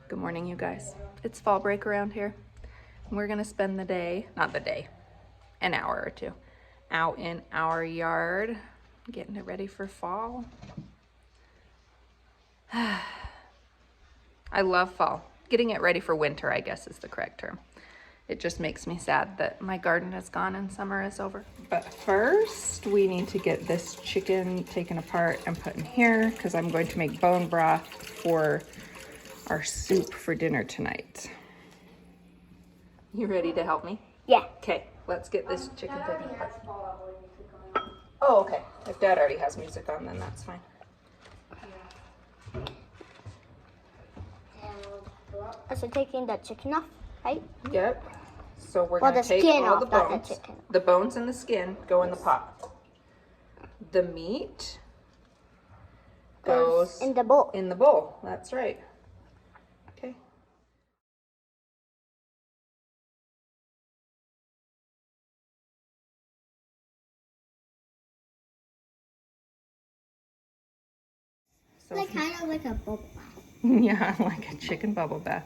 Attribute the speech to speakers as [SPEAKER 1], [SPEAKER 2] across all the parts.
[SPEAKER 1] Good morning, you guys. It's fall break around here. We're gonna spend the day, not the day, an hour or two, out in our yard, getting it ready for fall. I love fall. Getting it ready for winter, I guess, is the correct term. It just makes me sad that my garden is gone and summer is over. But first, we need to get this chicken taken apart and put in here because I'm going to make bone broth for our soup for dinner tonight. You ready to help me?
[SPEAKER 2] Yeah.
[SPEAKER 1] Okay, let's get this chicken taken apart. Oh, okay. If Dad already has music on, then that's fine.
[SPEAKER 2] So taking the chicken off, right?
[SPEAKER 1] Yep. So we're gonna take all the bones. The bones and the skin go in the pot. The meat goes
[SPEAKER 2] in the bowl.
[SPEAKER 1] In the bowl. That's right. Okay.
[SPEAKER 2] So like kind of like a bubble bath.
[SPEAKER 1] Yeah, like a chicken bubble bath.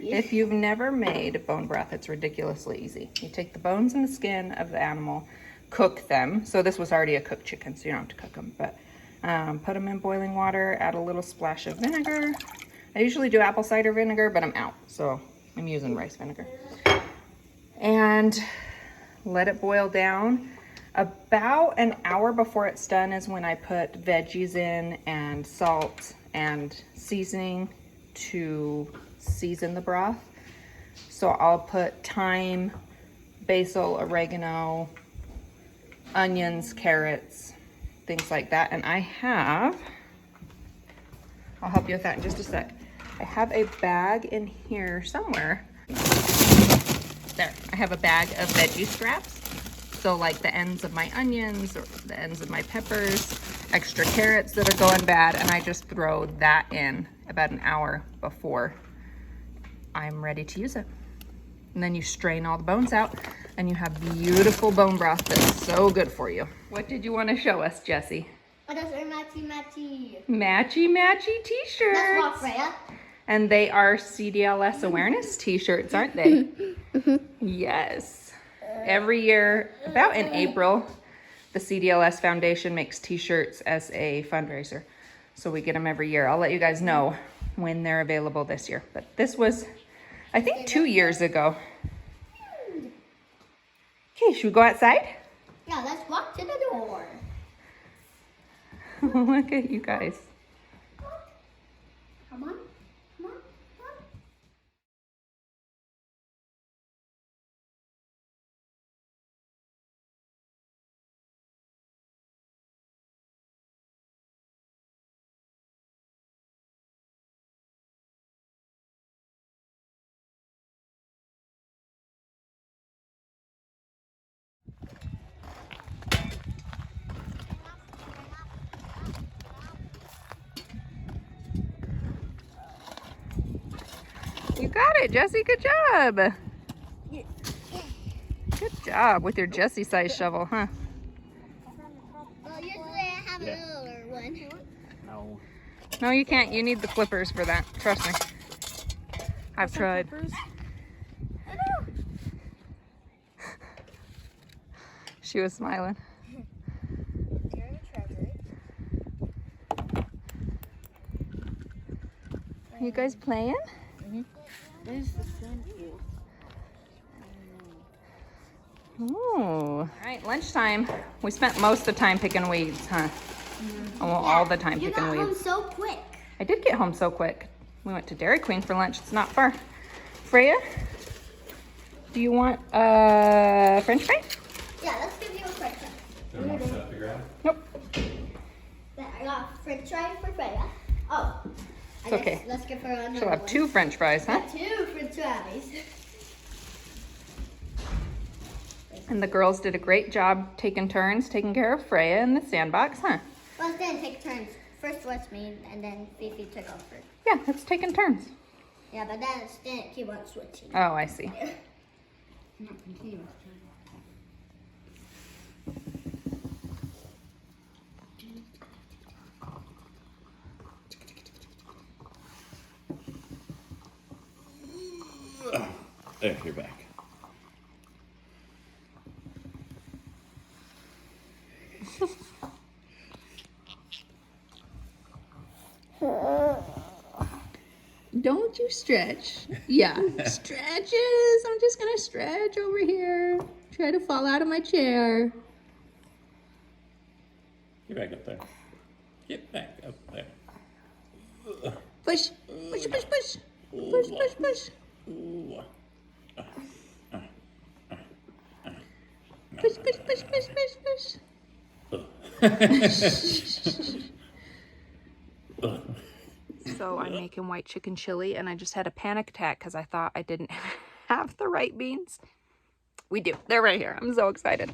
[SPEAKER 1] Yes. If you've never made bone broth, it's ridiculously easy. You take the bones and the skin of the animal, cook them. So this was already a cooked chicken, so you don't have to cook them, but put them in boiling water, add a little splash of vinegar. I usually do apple cider vinegar, but I'm out, so I'm using rice vinegar. And let it boil down. About an hour before it's done is when I put veggies in and salt and seasoning to season the broth. So I'll put thyme, basil, oregano, onions, carrots, things like that. And I'll help you with that in just a sec. I have a bag in here somewhere. There, I have a bag of veggie scraps. So like the ends of my onions or the ends of my peppers, extra carrots that are going bad, and I just throw that in about an hour before I'm ready to use it. And then you strain all the bones out and you have beautiful bone broth that's so good for you. What did you want to show us, Jessie?
[SPEAKER 2] What else are matchy?
[SPEAKER 1] Matchy t-shirts.
[SPEAKER 2] That's what, Freya.
[SPEAKER 1] And they are CDLS awareness t-shirts, aren't they? Yes. Every year, about in April, the CDLS Foundation makes t-shirts as a fundraiser. So we get them every year. I'll let you guys know when they're available this year. But this was, I think, 2 years ago. Okay, should we go outside?
[SPEAKER 2] Yeah, let's walk to the door.
[SPEAKER 1] Look at you guys.
[SPEAKER 2] Come on.
[SPEAKER 1] You got it, Jessie. Good job. Good job with your Jessie size shovel, huh?
[SPEAKER 2] Well, usually I have a littler one.
[SPEAKER 1] No. No, you can't. You need the flippers for that. Trust me. I've tried. She was smiling. Are you guys playing?
[SPEAKER 2] There's the sun here.
[SPEAKER 1] Ooh. All right, lunchtime. We spent most of the time picking weeds, huh? Well, all the time picking weeds.
[SPEAKER 2] You got home so quick.
[SPEAKER 1] I did get home so quick. We went to Dairy Queen for lunch. It's not far. Freya, do you want a French fry?
[SPEAKER 2] Yeah, let's give you a French fry.
[SPEAKER 3] Is there more stuff to grab?
[SPEAKER 1] Nope.
[SPEAKER 2] I got French fry for Freya. Oh.
[SPEAKER 1] It's okay.
[SPEAKER 2] Let's give her another
[SPEAKER 1] She'll have 2 French fries, huh?
[SPEAKER 2] Yeah, 2 French fries.
[SPEAKER 1] And the girls did a great job taking turns taking care of Freya in the sandbox, huh?
[SPEAKER 2] Well, it's gonna take turns. First was me, and then Fifi took over.
[SPEAKER 1] Yeah, it's taking turns.
[SPEAKER 2] Yeah, but then it's gonna keep on switching.
[SPEAKER 1] Oh, I see.
[SPEAKER 2] Not continuous.
[SPEAKER 3] There, you're back.
[SPEAKER 1] Don't you stretch. Yeah, stretches. I'm just gonna stretch over here. Try to fall out of my chair.
[SPEAKER 3] Get back up there. Get back up there.
[SPEAKER 1] Push, push, push, push. Push, push, push.
[SPEAKER 3] Ooh.
[SPEAKER 1] Push, push, push, push, push, push. So I'm making white chicken chili, and I just had a panic attack because I thought I didn't have the right beans. We do. They're right here. I'm so excited.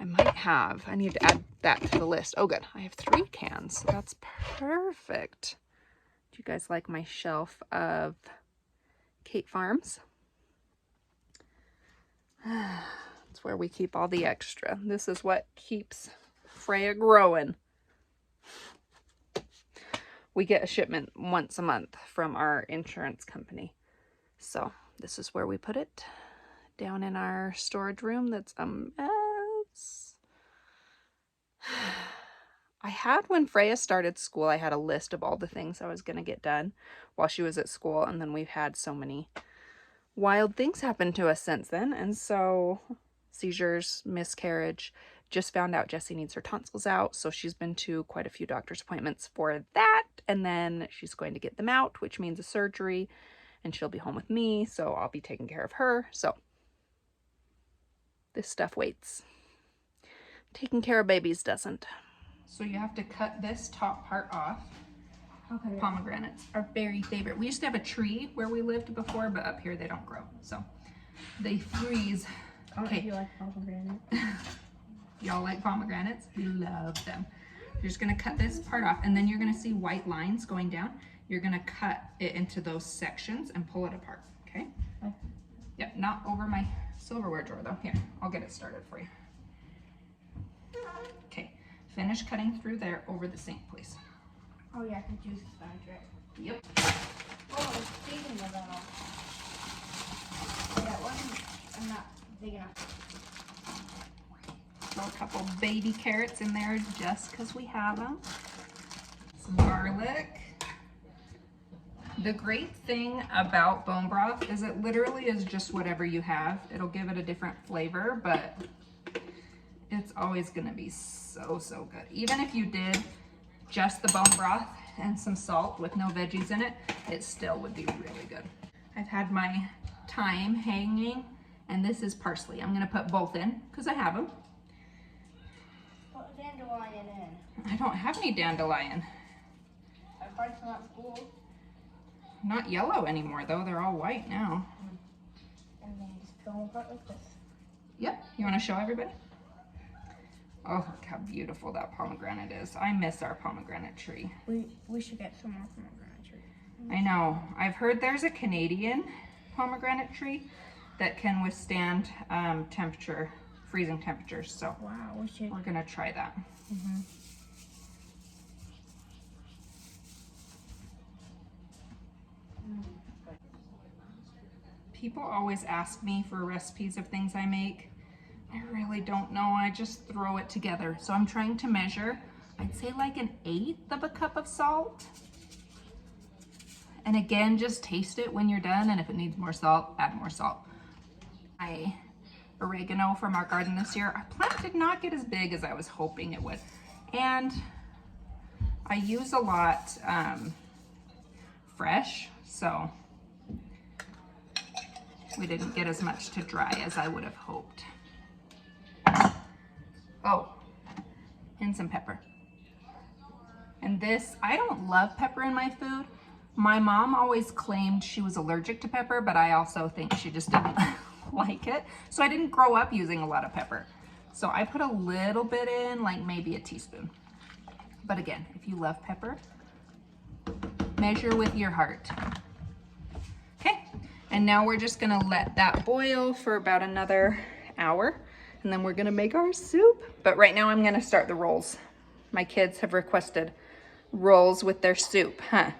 [SPEAKER 1] I need to add that to the list. Oh, good. I have 3 cans. That's perfect. Do you guys like my shelf of Kate Farms? It's where we keep all the extra. This is what keeps Freya growing. We get a shipment once a month from our insurance company. So this is where we put it, down in our storage room that's a mess. I had, when Freya started school, I had a list of all the things I was going to get done while she was at school. And then we've had so many wild things happen to us since then. And so seizures, miscarriage, just found out Jessie needs her tonsils out. So she's been to quite a few doctor's appointments for that. And then she's going to get them out, which means a surgery. And she'll be home with me. So I'll be taking care of her. So this stuff waits. Taking care of babies doesn't. So you have to cut this top part off. Okay. Pomegranates are very favorite. We used to have a tree where we lived before, but up here they don't grow. So they freeze. Okay.
[SPEAKER 2] You like pomegranates?
[SPEAKER 1] Y'all like pomegranates? We love them. You're just gonna cut this part off, and then you're gonna see white lines going down. You're gonna cut it into those sections and pull it apart, okay? Okay. Yep, not over my silverware drawer though. Here, I'll get it started for you. Okay, finish cutting through there over the sink, please.
[SPEAKER 2] Oh yeah, I can use this right.
[SPEAKER 1] Yep.
[SPEAKER 2] Oh, speaking of that, that one, I'm not big enough.
[SPEAKER 1] Throw a couple baby carrots in there just because we have them. Some garlic. The great thing about bone broth is it literally is just whatever you have. It'll give it a different flavor, but it's always going to be so, so good. Even if you did just the bone broth and some salt with no veggies in it, it still would be really good. I've had my thyme hanging, and this is parsley. I'm going to put both in because I have them.
[SPEAKER 2] Put dandelion in.
[SPEAKER 1] I don't have any dandelion.
[SPEAKER 2] I brought some at school.
[SPEAKER 1] Not yellow anymore though, they're all white now.
[SPEAKER 2] And then just peel them apart like this.
[SPEAKER 1] Yep, you want to show everybody? Oh, look how beautiful that pomegranate is. I miss our pomegranate tree.
[SPEAKER 2] We should get some more pomegranate tree.
[SPEAKER 1] I know. I've heard there's a Canadian pomegranate tree that can withstand temperature, freezing temperatures. So
[SPEAKER 2] Wow, we should.
[SPEAKER 1] we're gonna try that.
[SPEAKER 2] Mm-hmm.
[SPEAKER 1] People always ask me for recipes of things I make. I really don't know. I just throw it together. So I'm trying to measure, I'd say like 1/8 of a cup of salt. And again, just taste it when you're done. And if it needs more salt, add more salt. My oregano from our garden this year, our plant did not get as big as I was hoping it would. And I use a lot fresh, so we didn't get as much to dry as I would have hoped. Oh, and some pepper. And this, I don't love pepper in my food. My mom always claimed she was allergic to pepper, but I also think she just didn't like it. So I didn't grow up using a lot of pepper. So I put a little bit in, like maybe a teaspoon. But again, if you love pepper, measure with your heart. Okay, and now we're just gonna let that boil for about another hour, and then we're gonna make our soup. But right now I'm gonna start the rolls. My kids have requested rolls with their soup, huh?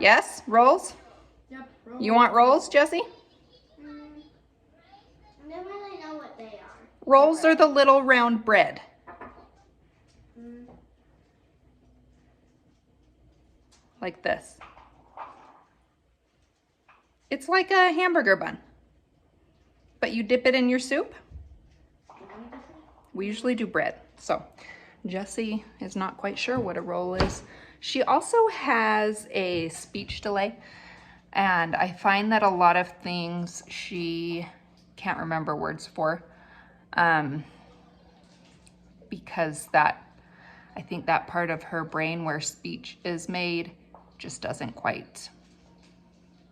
[SPEAKER 1] Yes, rolls? You want rolls, Jessie?
[SPEAKER 2] I don't really know what they are.
[SPEAKER 1] Rolls are the little round bread. Like this. It's like a hamburger bun, but you dip it in your soup. We usually do bread. So Jessie is not quite sure what a roll is. She also has a speech delay, and I find that a lot of things she can't remember words for, because I think that part of her brain where speech is made just doesn't quite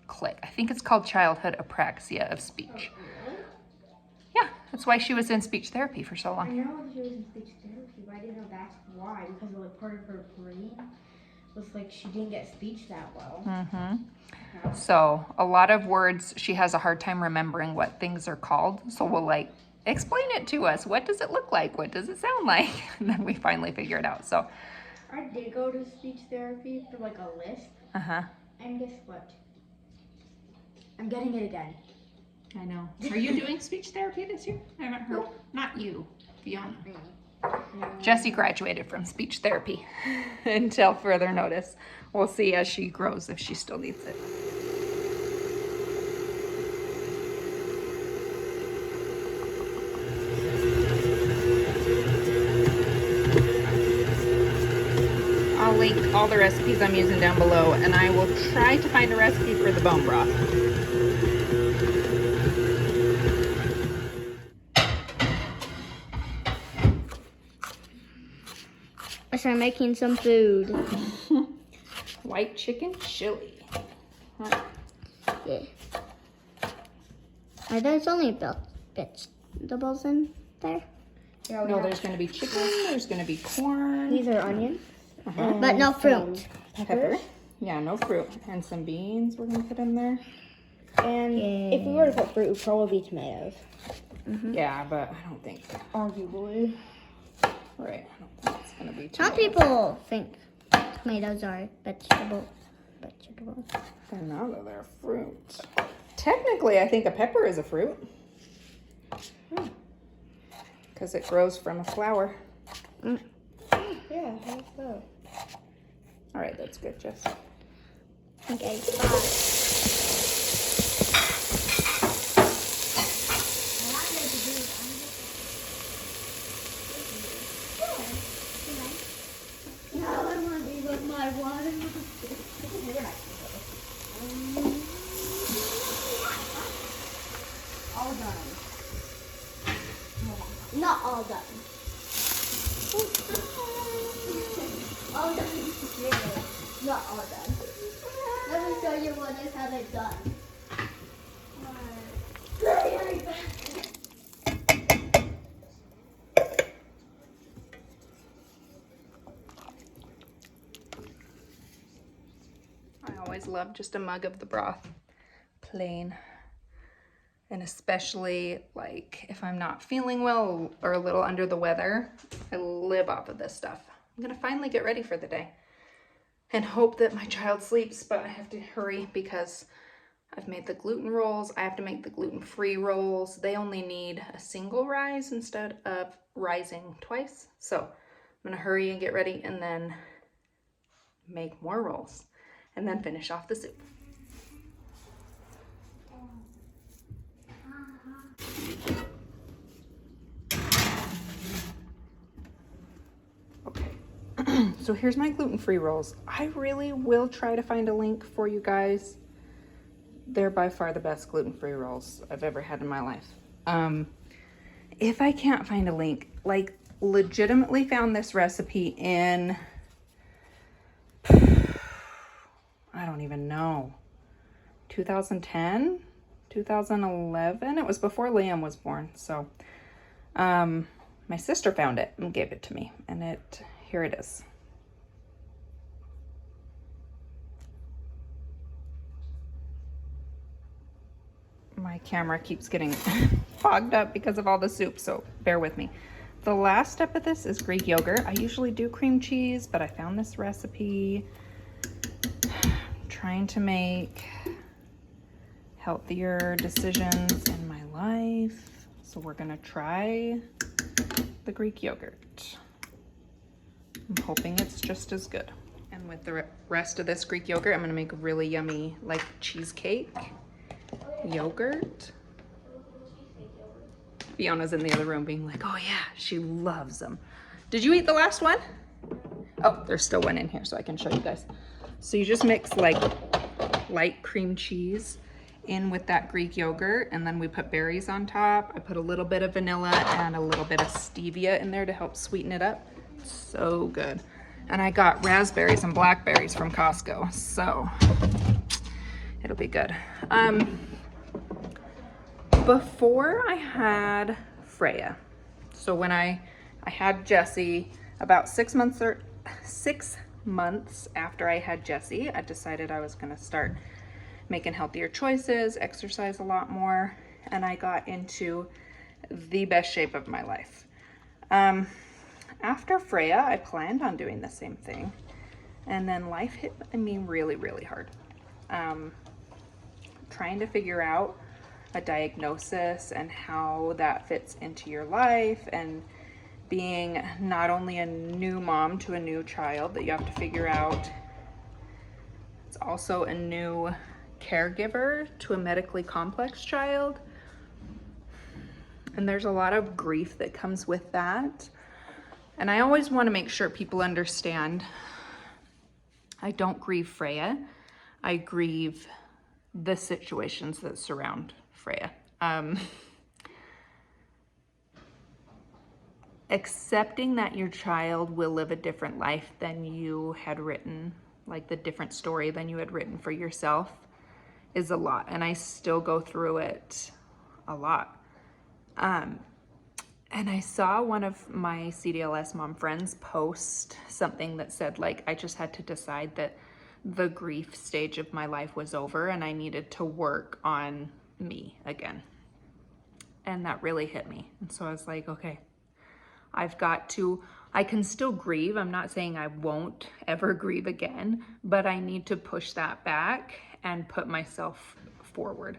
[SPEAKER 1] click. I think it's called childhood apraxia of speech. Yeah, that's why she was in speech therapy for so
[SPEAKER 4] I
[SPEAKER 1] long.
[SPEAKER 4] know she was in speech therapy, but I didn't know that's why. Because like part of her brain was like she didn't get speech that well.
[SPEAKER 1] Mm-hmm. So a lot of words, she has a hard time remembering what things are called. So we'll like, explain it to us. What does it look like? What does it sound like? And then we finally figure it out. So.
[SPEAKER 4] I did go to speech therapy for like a lisp.
[SPEAKER 1] Uh-huh.
[SPEAKER 4] And guess what? I'm getting it again.
[SPEAKER 1] I know. Are you doing speech therapy this year? I haven't heard. Not you, Fiona. Jessie graduated from speech therapy until further notice. We'll see as she grows if she still needs it. I'll link all the recipes I'm using down below, and I will try to find a recipe for the bone broth.
[SPEAKER 2] So I'm making some food.
[SPEAKER 1] White chicken chili.
[SPEAKER 2] Yeah. There's only vegetables in there.
[SPEAKER 4] Yeah,
[SPEAKER 1] No, there's going to be chicken, there's going to be corn.
[SPEAKER 4] these are onions.
[SPEAKER 2] But no fruit.
[SPEAKER 1] Pepper. Yeah, no fruit. And some beans we're going to put in there.
[SPEAKER 4] And if we were to put fruit, it would probably be tomatoes.
[SPEAKER 1] Yeah, but I don't think.
[SPEAKER 4] Arguably.
[SPEAKER 1] Right. I don't think it's going to be too
[SPEAKER 2] Some
[SPEAKER 1] much.
[SPEAKER 2] people think tomatoes are vegetables.
[SPEAKER 1] And now that they're fruit. Technically, I think a pepper is a fruit. Because it grows from a flower.
[SPEAKER 4] Yeah, I think so.
[SPEAKER 1] All right, that's good, Jess.
[SPEAKER 2] Okay, bye.
[SPEAKER 4] All done.
[SPEAKER 2] Not all done. All done. Not all done. Let me show you what I haven't done.
[SPEAKER 1] I always love just a mug of the broth, plain. And especially like if I'm not feeling well or a little under the weather, I live off of this stuff. I'm gonna finally get ready for the day and hope that my child sleeps, but I have to hurry because I've made the gluten rolls. I have to make the gluten-free rolls. They only need a single rise instead of rising twice. So I'm gonna hurry and get ready and then make more rolls and then finish off the soup. Okay, so here's my gluten-free rolls. I really will try to find a link for you guys. They're by far the best gluten-free rolls I've ever had in my life. If I can't find a link, like legitimately found this recipe in, I don't even know, 2010, 2011. It was before Liam was born. So my sister found it and gave it to me, and here it is. My camera keeps getting fogged up because of all the soup, so bear with me. The last step of this is Greek yogurt. I usually do cream cheese, but I found this recipe. I'm trying to make healthier decisions in my life. So we're gonna try the Greek yogurt. I'm hoping it's just as good. And with the rest of this Greek yogurt, I'm gonna make a really yummy like cheesecake yogurt. Fiona's in the other room being like, oh yeah, she loves them. Did you eat the last one? Oh, there's still one in here so I can show you guys. So you just mix like light cream cheese in with that Greek yogurt, and then we put berries on top. I put a little bit of vanilla and a little bit of stevia in there to help sweeten it up. So good. And I got raspberries and blackberries from Costco, so it'll be good. Before I had Freya, so when I had Jessie, about 6 months after I had Jessie, I decided I was gonna start making healthier choices, exercise a lot more, and I got into the best shape of my life. After Freya, I planned on doing the same thing, and then life hit me really, really hard. Trying to figure out a diagnosis and how that fits into your life, and being not only a new mom to a new child that you have to figure out, it's also a new caregiver to a medically complex child. And there's a lot of grief that comes with that. And I always want to make sure people understand I don't grieve Freya. I grieve the situations that surround Freya. Accepting that your child will live a different life than you had written, like the different story than you had written for yourself, is a lot. And I still go through it a lot. And I saw one of my CDLS mom friends post something that said, like, I just had to decide that the grief stage of my life was over and I needed to work on me again. And that really hit me. And so I was like, okay, I can still grieve. I'm not saying I won't ever grieve again, but I need to push that back and put myself forward.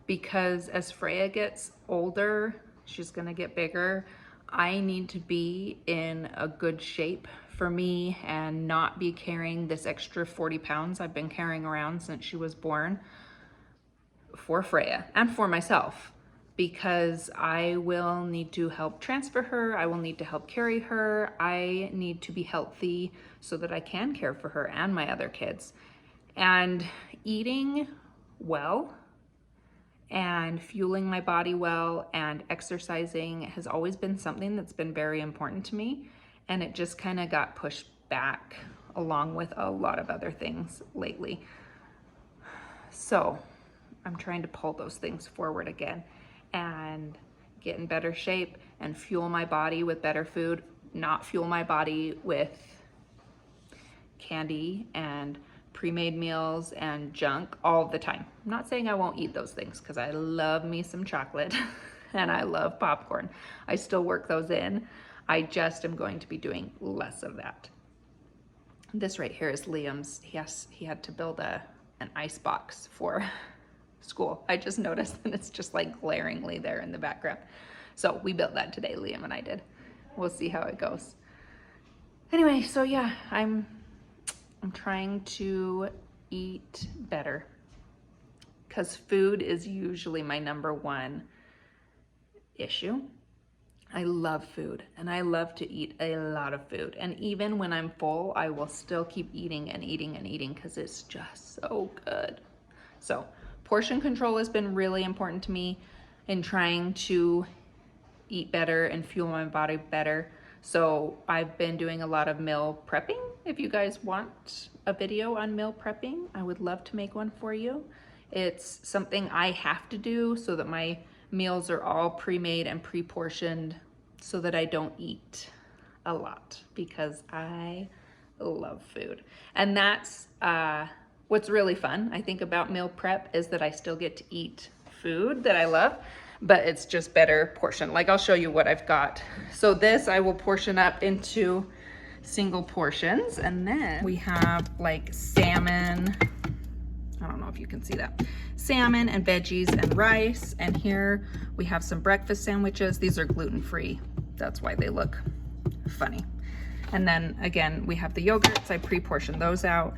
[SPEAKER 1] Because as Freya gets older, she's gonna get bigger, I need to be in a good shape for me and not be carrying this extra 40 pounds I've been carrying around since she was born for Freya and for myself, because I will need to help transfer her. I will need to help carry her. I need to be healthy so that I can care for her and my other kids. And eating well and fueling my body well and exercising has always been something that's been very important to me. And it just kind of got pushed back along with a lot of other things lately. So I'm trying to pull those things forward again and get in better shape and fuel my body with better food, not fuel my body with candy and pre-made meals and junk all the time. I'm not saying I won't eat those things, because I love me some chocolate and I love popcorn. I still work those in. I just am going to be doing less of that. This right here is Liam's. He had to build an ice box for school. I just noticed that it's just like glaringly there in the background. So we built that today, Liam and I did. We'll see how it goes. Anyway, so yeah, I'm trying to eat better, because food is usually my #1 issue. I love food and I love to eat a lot of food. And even when I'm full, I will still keep eating and eating and eating because it's just so good. So portion control has been really important to me in trying to eat better and fuel my body better. So I've been doing a lot of meal prepping. If you guys want a video on meal prepping, I would love to make one for you. It's something I have to do so that my meals are all pre-made and pre-portioned so that I don't eat a lot, because I love food. And that's what's really fun, I think, about meal prep, is that I still get to eat food that I love, but it's just better portioned. Like, I'll show you what I've got. So this I will portion up into single portions, and then we have like salmon. I don't know if you can see that. Salmon and veggies and rice. And here we have some breakfast sandwiches. These are gluten-free. That's why they look funny. And then again, we have the yogurts. I pre-portioned those out.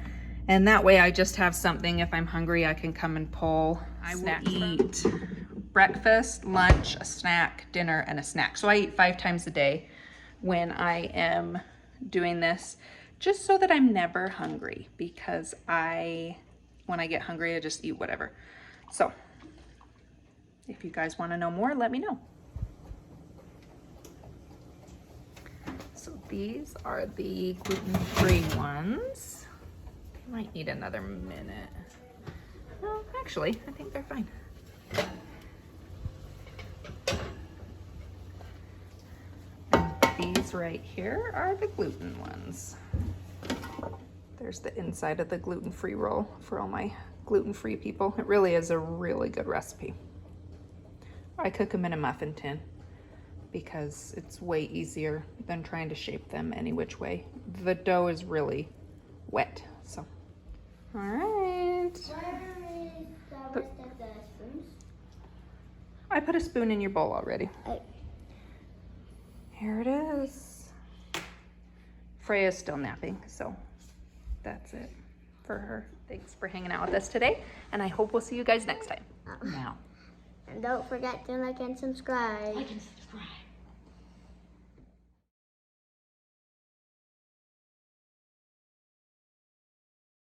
[SPEAKER 1] And that way I just have something. If I'm hungry, I can come and pull. I will eat breakfast, lunch, a snack, dinner, and a snack. So I eat 5 times a day when I am doing this, just so that I'm never hungry, because when I get hungry, I just eat whatever. So if you guys want to know more, let me know. So these are the gluten-free ones. Might need another minute. Well, actually, I think they're fine. And these right here are the gluten ones. There's the inside of the gluten-free roll for all my gluten-free people. It really is a really good recipe. I cook them in a muffin tin because it's way easier than trying to shape them any which way. The dough is really wet, so. All right.
[SPEAKER 2] Where is the rest of the spoons?
[SPEAKER 1] I put a spoon in your bowl already. Here it is. Freya's still napping, so that's it for her. Thanks for hanging out with us today, and I hope we'll see you guys next time. Now.
[SPEAKER 2] And don't forget to like and subscribe.
[SPEAKER 4] Like and subscribe.